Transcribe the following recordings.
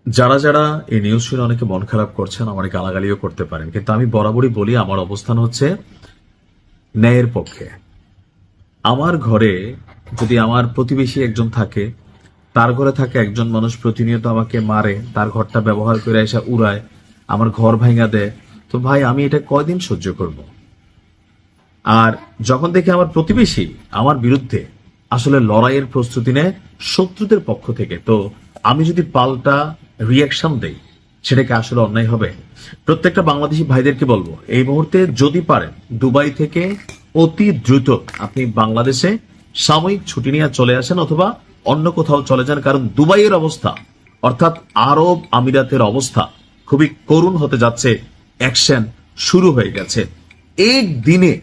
যারা যারা এই নিউজ শুনে অনেকে মন খারাপ করছেন, আমার গালাগালিও করতে পারেন, কিন্তু আমি বরাবরই বলি আমার অবস্থান হচ্ছে ন্যায়ের পক্ষে। আমার ঘরে যদি আমার প্রতিবেশী একজন থাকে, তার ঘরে থাকে একজন মানুষ প্রতিনিয়ত আমাকে মারে, তার ঘরটা ব্যবহার করে এসে উড়ায়, আমার ঘর ভাঙা দেয়, তো ভাই আমি এটা কয়দিন সহ্য করব? আর যখন দেখি আমার প্রতিবেশী আমার বিরুদ্ধে আসলে লড়াইয়ের প্রস্তুতি নেয় শত্রুদের পক্ষ থেকে, তো আমি যদি পাল্টা রিয়াকশন দেই, সেটাকে আসলে অন্যায় হবে? প্রত্যেকটা বাংলাদেশি ভাইদেরকে বলবো, এই মুহূর্তে যদি পারেন দুবাই থেকে অতি দ্রুত আপনি বাংলাদেশে সাময়িক ছুটি নিয়ে চলে আসেন অথবা অন্য কোথাও চলে যান, কারণ দুবাইয়ের অবস্থা অর্থাৎ আরব আমিরাতের অবস্থা খুবই করুণ হতে যাচ্ছে। অ্যাকশন শুরু হয়ে গেছে। একদিনে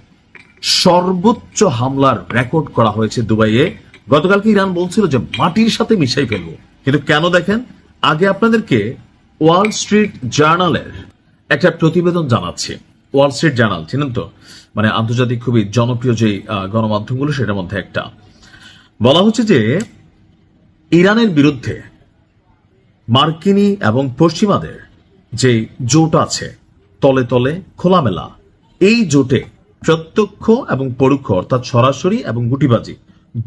সর্বোচ্চ হামলার রেকর্ড করা হয়েছে দুবাইয়ে। গতকালকে ইরান বলছিল যে মাটির সাথে মিশাই ফেলবো, কিন্তু কেন দেখেন, আগে আপনাদেরকে ওয়াল স্ট্রিট জার্নালের একটা প্রতিবেদন জানাচ্ছি। ওয়াল স্ট্রিট জার্নাল চিনেন তো, মানে আন্তর্জাতিক খুবই জনপ্রিয় যে গণমাধ্যমগুলো, সেটার মধ্যে একটা। বলা হচ্ছে যে ইরানের বিরুদ্ধে মার্কিনী এবং পশ্চিমাদের যে জোট আছে তলে তলে খোলামেলা, এই জোটে প্রত্যক্ষ এবং পরোক্ষ অর্থাৎ সরাসরি এবং গুটিবাজি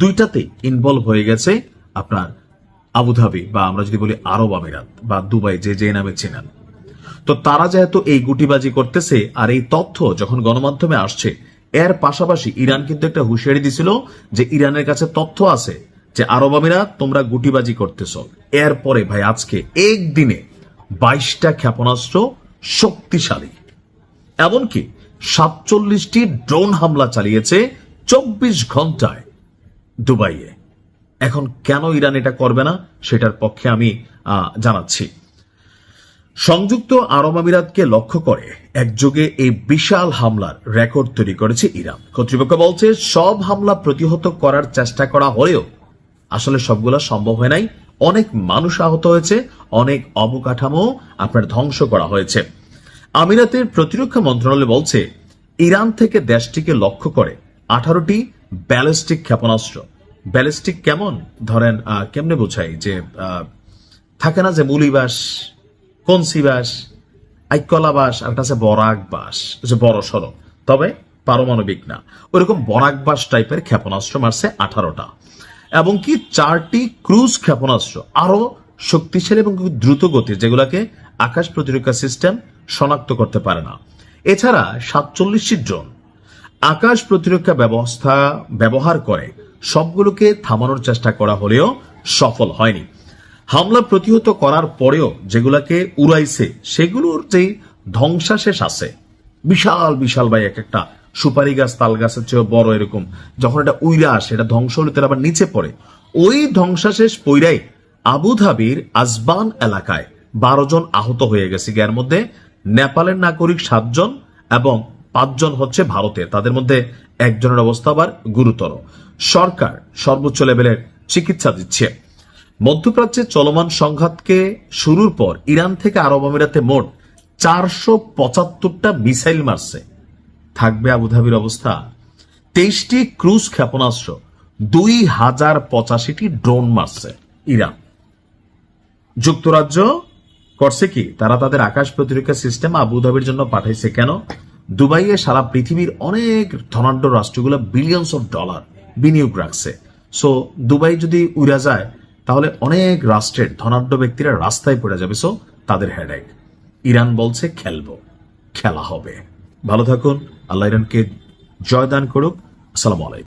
দুইটাতেই ইনভলভ হয়ে গেছে আপনার আবুধাবি, বা আমরা যদি বলি আরব আমিরাত বা দুবাই, যে যে নামে চেনেন। তো তারা যেহেতু এই গুটিবাজি করতেছে, আর এই তথ্য যখন গণমাধ্যমে আসছে, এর পাশাপাশি ইরান কিন্তু একটা হুঁশিয়ারি দিছিল যে ইরানের কাছে তথ্য আছে যে আরব আমিরাত তোমরা গুটিবাজি করতেছ। এরপরে ভাই আজকে একদিনে 22টা ক্ষেপণাস্ত্র শক্তিশালী, এমনকি 47টি ড্রোন হামলা চালিয়েছে 24 ঘন্টায় দুবাইয়ে। এখন কেন ইরান এটা করবে না, সেটার পক্ষে আমি জানাচ্ছি। সংযুক্ত আরব আমিরাতকে লক্ষ্য করে একযোগে এই বিশাল হামলার রেকর্ড তৈরি করেছে ইরান। কর্তৃপক্ষ বলছে সব হামলা প্রতিহত করার চেষ্টা করা হলেও আসলে সবগুলো সম্ভব হয় নাই। অনেক মানুষ আহত হয়েছে, অনেক অবকাঠামো আপনার ধ্বংস করা হয়েছে। আমিরাতের প্রতিরক্ষা মন্ত্রণালয় বলছে ইরান থেকে দেশটিকে লক্ষ্য করে 18টি ব্যালিস্টিক ক্ষেপণাস্ত্র। ব্যালিস্টিক কেমন ধরেন, কেমনে বোঝাই, যে থাকে না যে মুলিবাস, কনসিবাস, আইকলাবাস, আর একটা আছে বরাক বাস, যে বড় সড়ো, তবে পারমাণবিক না, ওইরকম বরাক বাস টাইপের ক্ষেপণাস্ত্র মারছে 18টা, এবং কি 4টি ক্রুজ ক্ষেপণাস্ত্র আরো শক্তিশালী এবং দ্রুত গতি, যেগুলোকে আকাশ প্রতিরক্ষা সিস্টেম শনাক্ত করতে পারে না। এছাড়া 47টি ড্রোন আকাশ প্রতিরক্ষা ব্যবস্থা ব্যবহার করে সবগুলোকে থামানোর চেষ্টা করা হলেও সফল হয়নি। হামলা প্রতিহত করার পরেও যেগুলাকে উড়াইছে সেগুলোর যে ধ্বংসাশেষ আছে, বিশাল বিশাল ভাই, এক একটা সুপারি গাছ তাল গাছের চেয়ে বড়, এরকম যখন এটা উইরা আসে, এটা ধ্বংস হলে আবার নিচে পড়ে, ওই ধ্বংসাশেষ পইরাই আবুধাবির আজবান এলাকায় 12 জন আহত হয়ে গেছে। এর মধ্যে নেপালের নাগরিক 7 জন এবং 5 জন হচ্ছে ভারতের, তাদের মধ্যে একজনের অবস্থা আবার গুরুতর। সরকার সর্বোচ্চ লেভেলের চিকিৎসা দিচ্ছে। মধ্যপ্রাচ্যে চলমান সংঘাতকে শুরুর পর ইরান থেকে আরব আমিরাতে মোট 475টা মিসাইল মারছে। থাকবে আবুধাবির অবস্থা। 23টি ক্রুজ ক্ষেপণাস্ত্র, 2085টি ড্রোন মারছে ইরান। যুক্তরাজ্য করছে কি, তারা তাদের আকাশ প্রতিরক্ষা সিস্টেম আবুধাবির জন্য পাঠাইছে। কেন? দুবাইয়ে সারা পৃথিবীর অনেক ধনাঢ্য রাষ্ট্রগুলো বিলিয়নস অফ ডলার বিনিয়োগ রাখছে। সো দুবাই যদি উড়া যায়, তাহলে অনেক রাষ্ট্রের ধনাঢ্য ব্যক্তিরা রাস্তায় পড়ে যাবে। সো তাদের হেডেক। ইরান বলছে খেলবো, খেলা হবে। ভালো থাকুন, আল্লাহ ইরানকে জয়দান করুক। আসসালামু আলাইকুম।